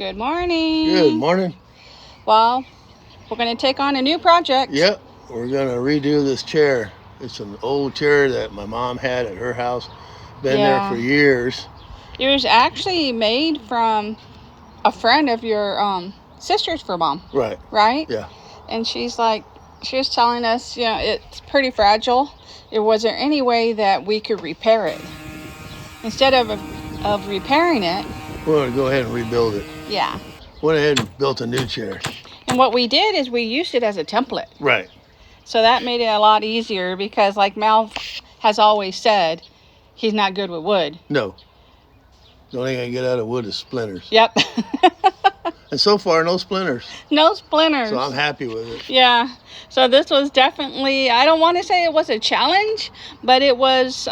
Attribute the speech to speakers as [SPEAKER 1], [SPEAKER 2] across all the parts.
[SPEAKER 1] Good morning.
[SPEAKER 2] Good morning.
[SPEAKER 1] Well, we're going to take on a new project.
[SPEAKER 2] Yep, we're going to redo this chair. It's an old chair that my mom had at her house. Been there for years.
[SPEAKER 1] It was actually made from a friend of your sister's for Mom.
[SPEAKER 2] Right.
[SPEAKER 1] Right?
[SPEAKER 2] Yeah.
[SPEAKER 1] And she was telling us, it's pretty fragile. Was there any way that we could repair it? Instead of repairing it,
[SPEAKER 2] we're going to go ahead and rebuild it.
[SPEAKER 1] Yeah.
[SPEAKER 2] Went ahead and built a new chair.
[SPEAKER 1] And what we did is we used it as a template.
[SPEAKER 2] Right.
[SPEAKER 1] So that made it a lot easier because, like Mal has always said, he's not good with wood.
[SPEAKER 2] No. The only thing I get out of wood is splinters.
[SPEAKER 1] Yep.
[SPEAKER 2] And so far, no splinters.
[SPEAKER 1] No splinters.
[SPEAKER 2] So I'm happy with it.
[SPEAKER 1] Yeah. So this was definitely, I don't want to say it was a challenge, but it was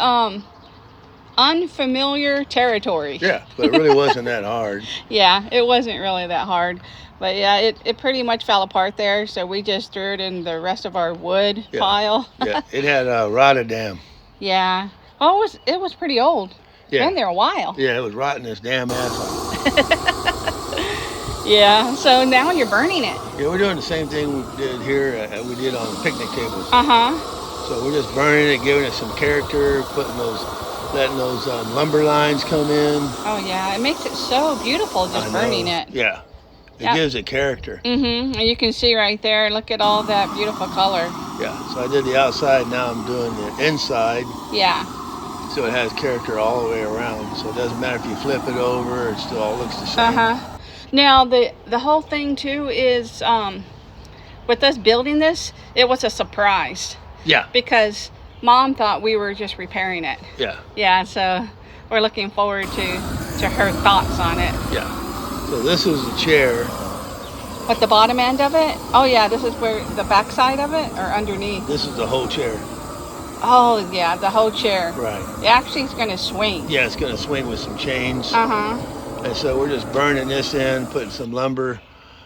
[SPEAKER 1] unfamiliar territory.
[SPEAKER 2] Yeah, but it really wasn't that hard.
[SPEAKER 1] Yeah, it wasn't really that hard. But yeah, it pretty much fell apart there, so we just threw it in the rest of our wood pile.
[SPEAKER 2] Yeah, it had Rotterdam.
[SPEAKER 1] Yeah. Oh, it was pretty old.
[SPEAKER 2] Yeah.
[SPEAKER 1] Been there a while.
[SPEAKER 2] Yeah, it was rotting its damn ass off.
[SPEAKER 1] Yeah, so now you're burning it.
[SPEAKER 2] Yeah, we're doing the same thing we did here, we did on the picnic tables.
[SPEAKER 1] Uh-huh.
[SPEAKER 2] So we're just burning it, giving it some character, letting those lumber lines come in.
[SPEAKER 1] Oh, yeah, it makes it so beautiful just burning it.
[SPEAKER 2] Yeah. It gives it character.
[SPEAKER 1] Mm-hmm. And you can see right there, look at all that beautiful color.
[SPEAKER 2] Yeah, so I did the outside, now I'm doing the inside.
[SPEAKER 1] Yeah.
[SPEAKER 2] So it has character all the way around. So it doesn't matter if you flip it over, it still all looks the same.
[SPEAKER 1] Uh-huh. Now, the whole thing, too, is with us building this, it was a surprise.
[SPEAKER 2] Yeah.
[SPEAKER 1] Because Mom thought we were just repairing it.
[SPEAKER 2] Yeah.
[SPEAKER 1] Yeah, so we're looking forward to her thoughts on it.
[SPEAKER 2] Yeah. So this is the chair.
[SPEAKER 1] What, the bottom end of it? Oh, yeah, this is where the back side of it, or underneath?
[SPEAKER 2] This is the whole chair.
[SPEAKER 1] Oh, yeah, the whole chair.
[SPEAKER 2] Right.
[SPEAKER 1] It actually is going to swing.
[SPEAKER 2] Yeah, it's going to swing with some chains.
[SPEAKER 1] Uh-huh.
[SPEAKER 2] And so we're just burning this in, putting some lumber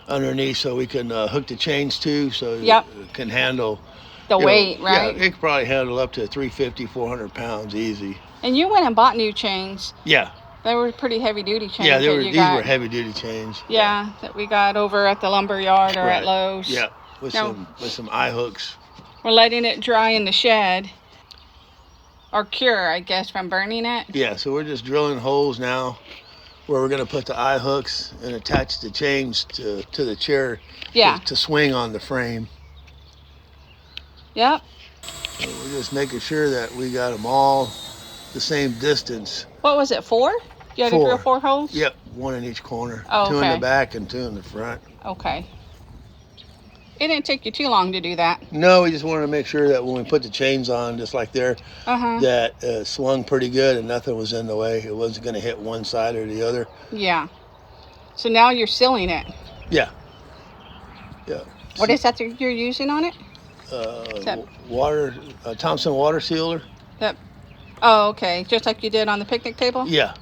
[SPEAKER 2] underneath so we can hook the chains to, so it can handle
[SPEAKER 1] the weight, right?
[SPEAKER 2] Yeah, it could probably handle up to 350, 400 pounds easy.
[SPEAKER 1] And you went and bought new chains.
[SPEAKER 2] Yeah.
[SPEAKER 1] They were pretty heavy-duty chains.
[SPEAKER 2] Yeah, these were heavy-duty chains.
[SPEAKER 1] Yeah, that we got over at the lumber yard or at Lowe's.
[SPEAKER 2] Yeah, with some eye hooks.
[SPEAKER 1] We're letting it dry in the shed. Or cure, I guess, from burning it.
[SPEAKER 2] Yeah, so we're just drilling holes now where we're going to put the eye hooks and attach the chains to the chair to swing on the frame.
[SPEAKER 1] Yep.
[SPEAKER 2] So we're just making sure that we got them all the same distance.
[SPEAKER 1] What was it, 4? You had to drill 4 holes?
[SPEAKER 2] Yep, 1 in each corner.
[SPEAKER 1] Oh,
[SPEAKER 2] 2 in the back and 2 in the front.
[SPEAKER 1] Okay. It didn't take you too long to do that.
[SPEAKER 2] No, we just wanted to make sure that when we put the chains on, just like there, that swung pretty good and nothing was in the way. It wasn't going to hit one side or the other.
[SPEAKER 1] Yeah. So now you're sealing it.
[SPEAKER 2] Yeah. Yeah.
[SPEAKER 1] What is that you're using on it?
[SPEAKER 2] Thompson water sealer.
[SPEAKER 1] Yep. Oh, okay. Just like you did on the picnic table?
[SPEAKER 2] Yeah.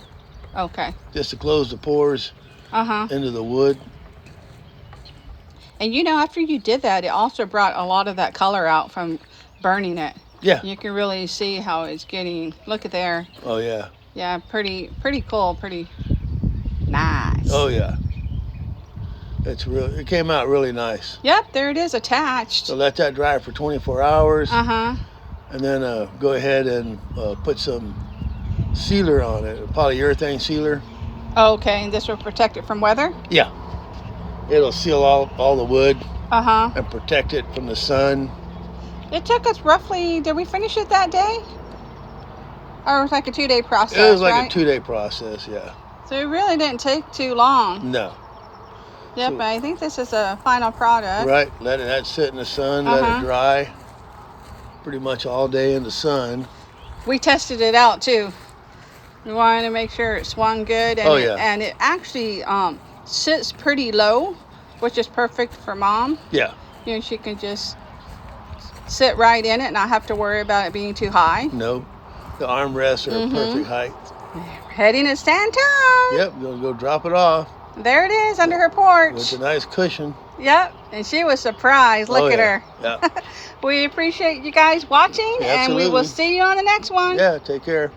[SPEAKER 1] Okay.
[SPEAKER 2] Just to close the pores into the wood.
[SPEAKER 1] And after you did that, it also brought a lot of that color out from burning it.
[SPEAKER 2] Yeah.
[SPEAKER 1] You can really see how it's getting. Look at there.
[SPEAKER 2] Oh, yeah.
[SPEAKER 1] Yeah, pretty cool. Pretty nice.
[SPEAKER 2] Oh, yeah. It came out really nice.
[SPEAKER 1] Yep, there it is attached.
[SPEAKER 2] So let that dry for 24 hours.
[SPEAKER 1] Uh-huh.
[SPEAKER 2] And then go ahead and put some sealer on it, a polyurethane sealer.
[SPEAKER 1] Okay, and this will protect it from weather?
[SPEAKER 2] Yeah. It'll seal all the wood
[SPEAKER 1] and
[SPEAKER 2] protect it from the sun.
[SPEAKER 1] It took us roughly, did we finish it that day? Or it was like a 2-day process,
[SPEAKER 2] It was like
[SPEAKER 1] right?
[SPEAKER 2] a 2-day process, yeah.
[SPEAKER 1] So it really didn't take too long.
[SPEAKER 2] No.
[SPEAKER 1] Yep, I think this is a final product.
[SPEAKER 2] Right, let it sit in the sun, let it dry pretty much all day in the sun.
[SPEAKER 1] We tested it out too. We wanted to make sure it swung good. And and it actually sits pretty low, which is perfect for Mom.
[SPEAKER 2] Yeah.
[SPEAKER 1] She can just sit right in it and not have to worry about it being too high.
[SPEAKER 2] No. The armrests are perfect height.
[SPEAKER 1] We're heading to Santone.
[SPEAKER 2] Yep, you'll go drop it off.
[SPEAKER 1] There it is under her porch.
[SPEAKER 2] With a nice cushion.
[SPEAKER 1] Yep, and she was surprised. Look at her.
[SPEAKER 2] Yeah.
[SPEAKER 1] We appreciate you guys watching, and we will see you on the next one.
[SPEAKER 2] Yeah, take care.